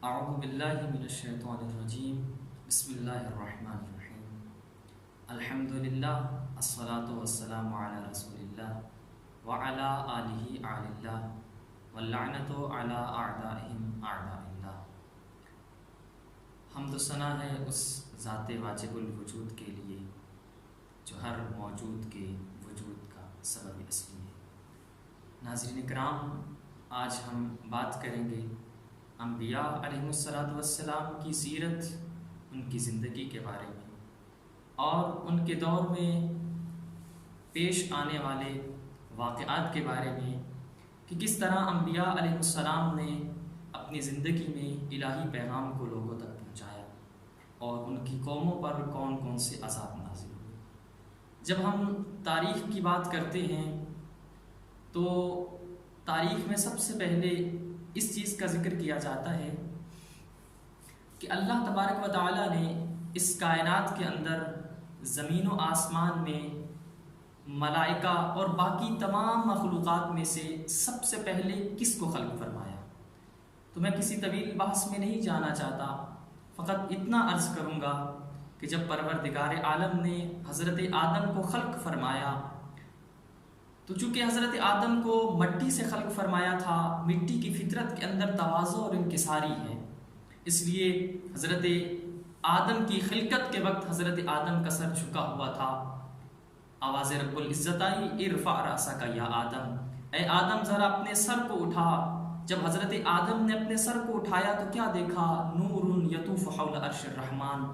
اعوذ باللہ من الشیطان الرجیم بسم اللہ الرحمن الرحیم الحمدللہ الصلاۃ والسلام علی رسول اللہ وعلی آلہ آل اللہ واللعنۃ علی اعدائہم اعداء اللہ۔ حمد و ثنا ہے اس ذات واجب الوجود کے لیے جو ہر موجود کے وجود کا سبب اصلی ہے۔ ناظرین کرام، آج ہم بات کریں گے انبیاء علیہ السلام کی سیرت، ان کی زندگی کے بارے میں اور ان کے دور میں پیش آنے والے واقعات کے بارے میں کہ کس طرح انبیاء علیہ السلام نے اپنی زندگی میں الہی پیغام کو لوگوں تک پہنچایا اور ان کی قوموں پر کون کون سے عذاب نازل ہوئے۔ جب ہم تاریخ کی بات کرتے ہیں تو تاریخ میں سب سے پہلے اس چیز کا ذکر کیا جاتا ہے کہ اللہ تبارک و تعالیٰ نے اس کائنات کے اندر زمین و آسمان میں ملائکہ اور باقی تمام مخلوقات میں سے سب سے پہلے کس کو خلق فرمایا۔ تو میں کسی طویل بحث میں نہیں جانا چاہتا، فقط اتنا عرض کروں گا کہ جب پروردگار عالم نے حضرت آدم کو خلق فرمایا تو چونکہ حضرت آدم کو مٹی سے خلق فرمایا تھا، مٹی کی فطرت کے اندر تواضع اور انکساری ہے، اس لیے حضرت آدم کی خلقت کے وقت حضرت آدم کا سر جھکا ہوا تھا۔ آواز رب العزت آئی، ارفع رأسک یا آدم، اے آدم ذرا اپنے سر کو اٹھا۔ جب حضرت آدم نے اپنے سر کو اٹھایا تو کیا دیکھا؟ نور یطوف حول عرش الرحمن،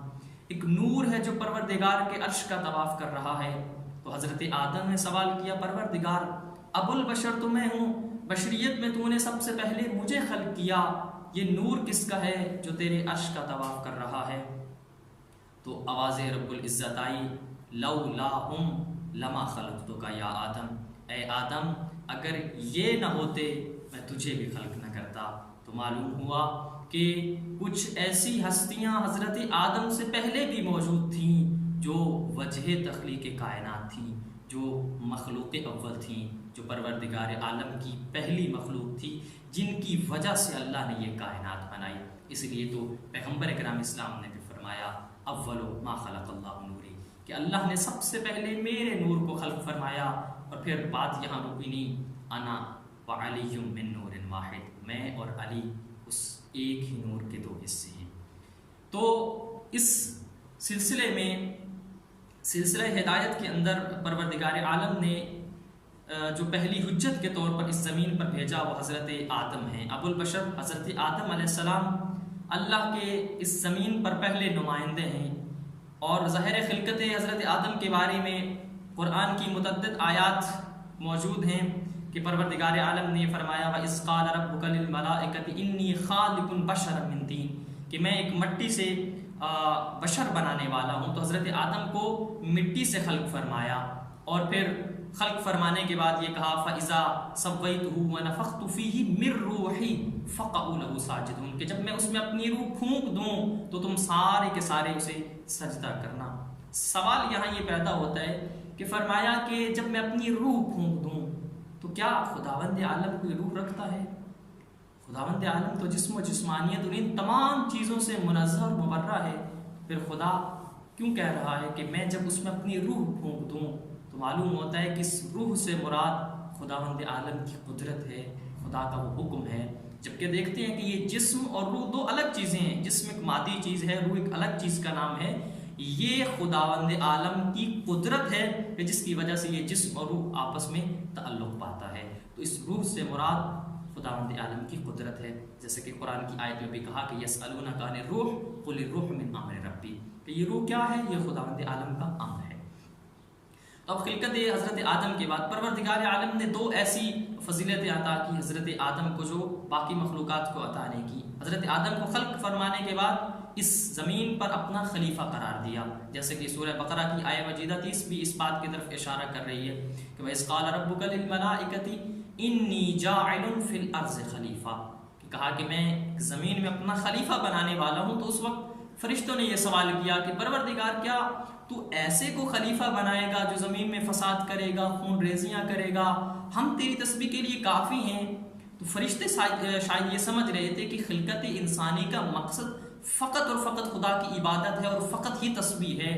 ایک نور ہے جو پروردگار کے عرش کا طواف کر رہا ہے۔ تو حضرت آدم نے سوال کیا، پروردگار ابو البشر تو میں ہوں، بشریت میں تو نے سب سے پہلے مجھے خلق کیا، یہ نور کس کا ہے جو تیرے عرش کا طواف کر رہا ہے؟ تو آواز رب العزت آئی، لولاہم لما خلقتک یا آدم، اے آدم اگر یہ نہ ہوتے میں تجھے بھی خلق نہ کرتا۔ تو معلوم ہوا کہ کچھ ایسی ہستیاں حضرت آدم سے پہلے بھی موجود تھیں جو وجہ تخلیق کائنات تھیں، جو مخلوق اول تھیں، جو پروردگار عالم کی پہلی مخلوق تھی، جن کی وجہ سے اللہ نے یہ کائنات بنائی۔ اس لیے تو پیغمبر اکرام اسلام نے بھی فرمایا، اول ما خلق اللہ نوری، کہ اللہ نے سب سے پہلے میرے نور کو خلق فرمایا۔ اور پھر بات یہاں رکی نہیں، انا وعلی من نور واحد، میں اور علی اس ایک ہی نور کے دو حصے ہیں۔ تو اس سلسلے میں، سلسلہ ہدایت کے اندر پروردگار عالم نے جو پہلی حجت کے طور پر اس زمین پر بھیجا وہ حضرت آدم ہیں، ابو البشر حضرت آدم علیہ السلام اللہ کے اس زمین پر پہلے نمائندے ہیں۔ اور ظاہر خلقت حضرت آدم کے بارے میں قرآن کی متعدد آیات موجود ہیں کہ پروردگار عالم نے فرمایا، وَإِذْ قَالَ رَبُّكَ لِلْمَلَائِكَةِ إِنِّي خَالِقٌ بَشَرًا مِّن طِينٍ، کہ میں ایک مٹی سے بشر بنانے والا ہوں۔ تو حضرت آدم کو مٹی سے خلق فرمایا اور پھر خلق فرمانے کے بعد یہ کہا، فَإِذَا سَوَّيْتُهُ وَنَفَخْتُ فِيهِ مِن رُّوحِي فَقَعُوا لَهُ سَاجِدِينَ، کہ جب میں اس میں اپنی روح پھونک دوں تو تم سارے کے سارے اسے سجدہ کرنا۔ سوال یہاں یہ پیدا ہوتا ہے کہ فرمایا کہ جب میں اپنی روح پھونک دوں تو کیا خداوند عالم کوئی روح رکھتا ہے؟ خداوند عالم تو جسم و جسمانیت اور ان تمام چیزوں سے منزہ اور مبرہ ہے، پھر خدا کیوں کہہ رہا ہے کہ میں جب اس میں اپنی روح پھونک دوں؟ تو معلوم ہوتا ہے کہ اس روح سے مراد خداوند عالم کی قدرت ہے، خدا کا وہ حکم ہے۔ جبکہ دیکھتے ہیں کہ یہ جسم اور روح دو الگ چیزیں ہیں، جسم ایک مادی چیز ہے، روح ایک الگ چیز کا نام ہے۔ یہ خداوند عالم کی قدرت ہے کہ جس کی وجہ سے یہ جسم اور روح آپس میں تعلق پاتا ہے۔ تو اس روح سے مراد خداوند عالم کی قدرت ہے، جیسے کہ قرآن کی آیت میں بھی کہا کہ یسألونک عن الروح قل الروح من امر ربی، کہ یہ روح کیا ہے؟ یہ خداوند عالم کا امر ہے۔ تو اب خلقت حضرت آدم کے بعد پروردگار عالم نے دو ایسی فضیلتیں عطا کی حضرت آدم کو جو باقی مخلوقات کو عطا نہیں کی۔ حضرت آدم کو خلق فرمانے کے بعد اس زمین پر اپنا خلیفہ قرار دیا، جیسے کہ سورہ بقرہ کی آیہ مجیدہ 30 بھی اس بات کی طرف اشارہ کر رہی ہے کہ وَإِذْ قَالَ رَبُّكَ لِلْمَلَائِكَةِ إِنِّي جَاعِلٌ فِي الْأَرْضِ خَلِيفَةً، کہ کہا کہ میں زمین میں اپنا خلیفہ بنانے والا ہوں۔ تو اس وقت فرشتوں نے یہ سوال کیا کہ پروردگار کیا تو ایسے کو خلیفہ بنائے گا جو زمین میں فساد کرے گا، خون ریزیاں کرے گا؟ ہم تیری تسبیح کے لیے کافی ہیں۔ تو فرشتے شاید یہ سمجھ رہے تھے کہ خلقت انسانی کا مقصد فقط اور فقط خدا کی عبادت ہے اور فقط ہی تسبیح ہے.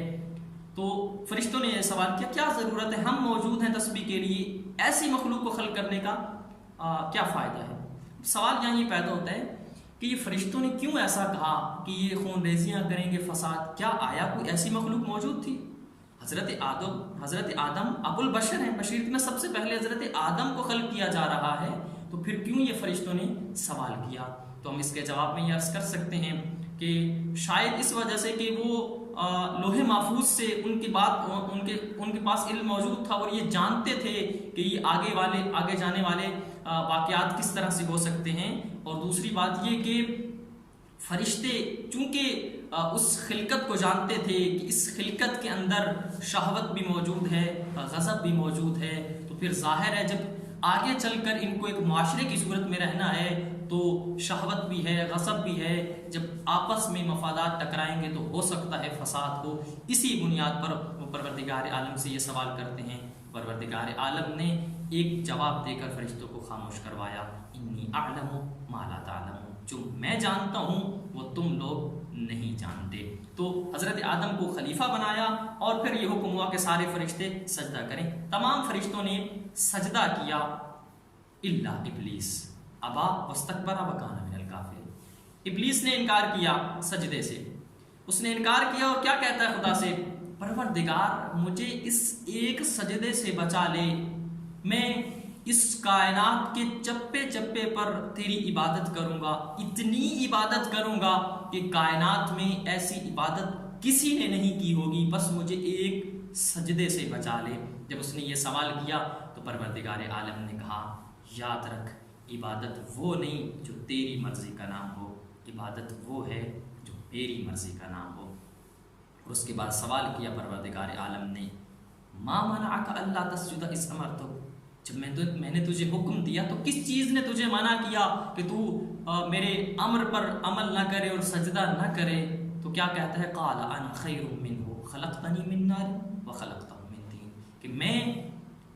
تو فرشتوں نے یہ سوال کیا کیا ضرورت ہے، ہم موجود ہیں تسبیح کے لیے، ایسی مخلوق کو خلق کرنے کا کیا فائدہ ہے. سوال یہاں یہ پیدا ہوتا ہے کہ یہ فرشتوں نے کیوں ایسا کہا کہ یہ خون ریزیاں کریں گے، فساد، کیا آیا کوئی ایسی مخلوق موجود تھی؟ حضرت آدم ابو البشر ہیں، بشریت میں سب سے پہلے حضرت آدم کو خلق کیا جا رہا ہے، تو پھر کیوں یہ فرشتوں نے سوال کیا؟ تو ہم اس کے جواب میں یہ عرض کر سکتے ہیں کہ شاید اس وجہ سے کہ وہ لوح محفوظ سے ان کے پاس علم موجود تھا اور یہ جانتے تھے کہ یہ آگے جانے والے واقعات کس طرح سے ہو سکتے ہیں. اور دوسری بات یہ کہ فرشتے چونکہ اس خلقت کو جانتے تھے کہ اس خلقت کے اندر شہوت بھی موجود ہے، غضب بھی موجود ہے، تو پھر ظاہر ہے جب آگے چل کر ان کو ایک معاشرے کی صورت میں رہنا ہے تو شہوت بھی ہے، غضب بھی ہے، جب آپس میں مفادات ٹکرائیں گے تو ہو سکتا ہے فساد ہو. اسی بنیاد پر وہ پروردگار عالم سے یہ سوال کرتے ہیں. پروردگار عالم نے ایک جواب دے کر فرشتوں کو خاموش کروایا، انی اعلم ما لا تعلمون، جو میں جانتا ہوں وہ تم لوگ نہیں جانتے. تو حضرت آدم کو خلیفہ بنایا اور پھر یہ حکم ہوا کہ سارے فرشتے سجدہ کریں. تمام فرشتوں نے سجدہ کیا الا ابلیس ابا واستکبر وکان من الکافرین. ابلیس نے انکار کیا سجدے سے، اس نے انکار کیا اور کیا کہتا ہے خدا سے، پروردگار مجھے اس ایک سجدے سے بچا لے، میں اس کائنات کے چپے چپے پر تیری عبادت کروں گا، اتنی عبادت کروں گا کہ کائنات میں ایسی عبادت کسی نے نہیں کی ہوگی، بس مجھے ایک سجدے سے بچا لے. جب اس نے یہ سوال کیا تو پروردگار عالم نے کہا، یاد رکھ عبادت وہ نہیں جو تیری مرضی کا نام ہو، عبادت وہ ہے جو میری مرضی کا نام ہو. اور اس کے بعد سوال کیا پروردگار عالم نے، ما منعک اللہ تسجد اذ امرتک، جب میں نے تجھے حکم دیا تو کس چیز نے تجھے منع کیا کہ تو میرے امر پر عمل نہ کرے اور سجدہ نہ کرے؟ تو کیا کہتا ہے، قال انا خیر منہ خلقتنی من نار وخلقتہ من طین، کہ میں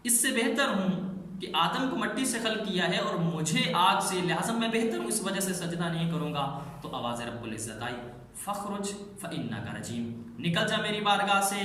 اس سے بہتر ہوں کہ آدم کو مٹی سے خلق کیا ہے اور مجھے آگ سے، لہٰذا میں بہتر ہوں، اس وجہ سے سجدہ نہیں کروں گا. تو آواز رب العزت آئی، فخرج فإنک رجیم، نکل جا میری بارگاہ سے،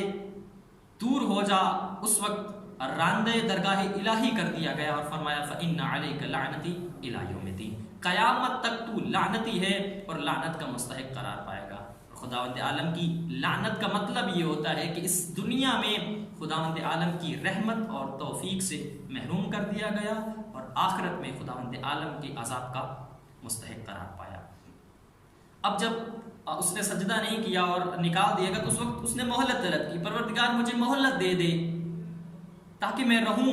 دور ہو جا. اس وقت راندے درگاہ الہی کر دیا گیا اور فرمایا فإن علیک لعنتی الی یوم الدین، قیامت تک تو لعنتی ہے اور لعنت کا مستحق قرار پائے گا. خداوند عالم کی لعنت کا مطلب یہ ہوتا ہے کہ اس دنیا میں خداوند عالم کی رحمت اور توفیق سے محروم کر دیا گیا اور آخرت میں خداوند عالم کے عذاب کا مستحق قرار پایا. اب جب اس نے سجدہ نہیں کیا اور نکال دیا گیا تو اس وقت اس نے مہلت طلب کی، پروردگار مجھے مہلت دے دے تاکہ میں رہوں.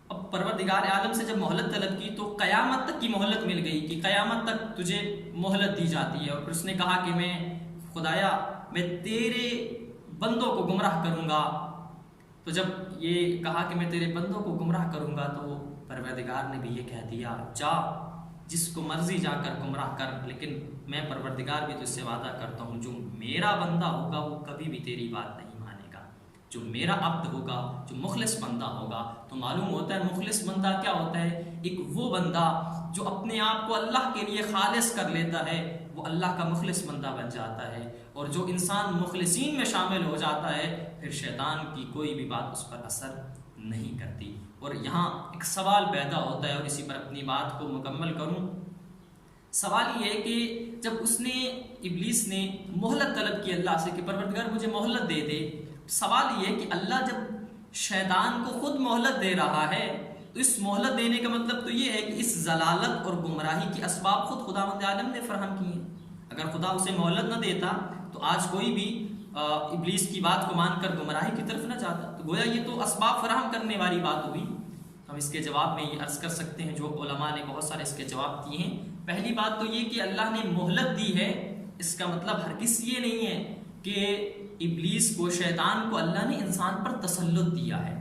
اب پروردگار عالم سے جب مہلت طلب کی تو قیامت تک کی مہلت مل گئی کہ قیامت تک تجھے مہلت دی جاتی ہے. اور پھر اس نے کہا کہ میں خدایا میں تیرے بندوں کو گمراہ کروں گا. تو جب یہ کہا کہ میں تیرے بندوں کو گمراہ کروں گا تو پروردگار نے بھی یہ کہہ دیا، جا جس کو مرضی جا کر گمراہ کر، لیکن میں پروردگار بھی تجھ سے وعدہ کرتا ہوں جو میرا بندہ ہوگا وہ کبھی بھی تیری بات نہیں مانے گا. جو میرا عبد ہوگا، جو مخلص بندہ ہوگا، تو معلوم ہوتا ہے مخلص بندہ کیا ہوتا ہے، ایک وہ بندہ جو اپنے آپ کو اللہ کے لیے خالص کر لیتا ہے وہ اللہ کا مخلص بندہ بن جاتا ہے. اور جو انسان مخلصین میں شامل ہو جاتا ہے پھر شیطان کی کوئی بھی بات اس پر اثر نہیں کرتی. اور یہاں ایک سوال پیدا ہوتا ہے اور اسی پر اپنی بات کو مکمل کروں. سوال یہ ہے کہ جب ابلیس نے مہلت طلب کی اللہ سے کہ پروردگار مجھے مہلت دے دے، سوال یہ ہے کہ اللہ جب شیطان کو خود مہلت دے رہا ہے تو اس مہلت دینے کا مطلب تو یہ ہے کہ اس ضلالت اور گمراہی کے اسباب خود خداوند عالم نے فراہم کیے ہیں. اگر خدا اسے مہلت نہ دیتا تو آج کوئی بھی ابلیس کی بات کو مان کر گمراہی کی طرف نہ جاتا. تو گویا یہ تو اسباب فراہم کرنے والی بات ہوئی. ہم اس کے جواب میں یہ عرض کر سکتے ہیں، جو علماء نے بہت سارے اس کے جواب دیے ہیں. پہلی بات تو یہ کہ اللہ نے مہلت دی ہے، اس کا مطلب ہرگز یہ نہیں ہے کہ ابلیس کو، شیطان کو اللہ نے انسان پر تسلط دیا ہے.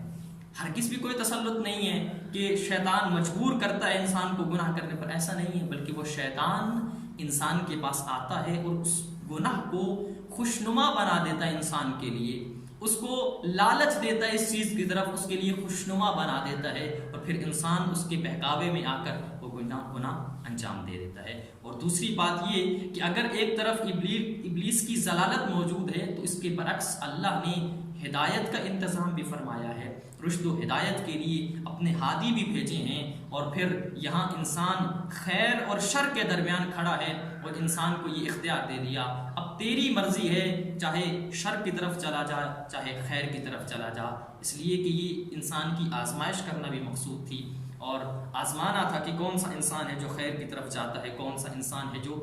ہرگز بھی کوئی تسلط نہیں ہے کہ شیطان مجبور کرتا ہے انسان کو گناہ کرنے پر، ایسا نہیں ہے. بلکہ وہ شیطان انسان کے پاس آتا ہے اور اس گناہ کو خوشنما بنا دیتا ہے انسان کے لیے، اس کو لالچ دیتا ہے اس چیز کی طرف، اس کے لیے خوشنما بنا دیتا ہے اور پھر انسان اس کے بہکاوے میں آ کر وہ وہ گناہ انجام دے دیتا ہے۔ اور دوسری بات یہ کہ اگر ایک طرف ابلیس کی ضلالت موجود ہے تو اس کے برعکس اللہ نے ہدایت کا انتظام بھی فرمایا ہے، رشد و ہدایت کے لیے اپنے ہادی بھی بھیجے ہیں، اور پھر یہاں انسان خیر اور شر کے درمیان کھڑا ہے اور انسان کو یہ اختیار دے دیا اب تیری مرضی ہے، چاہے شر کی طرف چلا جا چاہے خیر کی طرف چلا جا۔ اس لیے کہ یہ انسان کی آزمائش کرنا بھی مقصود تھی، اور آزمانا تھا کہ کون سا انسان ہے جو خیر کی طرف جاتا ہے، کون سا انسان ہے جو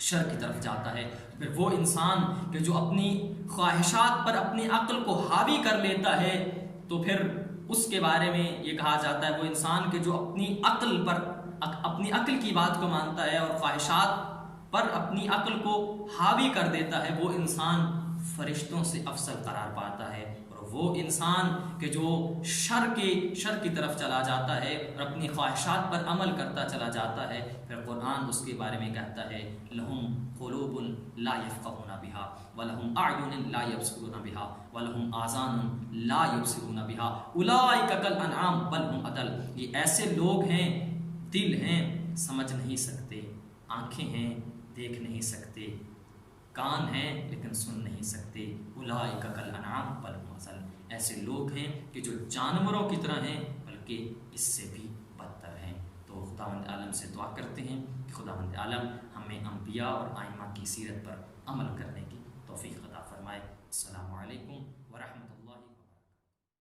شر کی طرف جاتا ہے۔ پھر وہ انسان کہ جو اپنی خواہشات پر اپنی عقل کو حاوی کر لیتا ہے تو پھر اس کے بارے میں یہ کہا جاتا ہے وہ انسان کہ جو اپنی عقل کی بات کو مانتا ہے اور خواہشات پر اپنی عقل کو حاوی کر دیتا ہے، وہ انسان فرشتوں سے افضل قرار پاتا ہے۔ اور وہ انسان کہ جو شر کی طرف چلا جاتا ہے اور اپنی خواہشات پر عمل کرتا چلا جاتا ہے، پھر قرآن اس کے بارے میں کہتا ہے لہم قلوب لا یفقہون بہا ولہم اعین لا یبصرون بہا ولہم آذان لا یبصرون بہا اولئک کالانعام بل ہم اضل۔ یہ ایسے لوگ ہیں، دل ہیں سمجھ نہیں سکتے، آنکھیں ہیں دیکھ نہیں سکتے، کان ہیں لیکن سن نہیں سکتے، اولئک کالانعام بل ہم اضل۔ ایسے لوگ ہیں کہ جو جانوروں کی طرح ہیں بلکہ اس سے بھی بدتر ہیں۔ تو خداوند عالم سے دعا کرتے ہیں کہ خداوند عالم ہمیں انبیاء اور ائمہ کی سیرت پر عمل کرنے کی توفیق عطا فرمائے۔ السلام علیکم ورحمۃ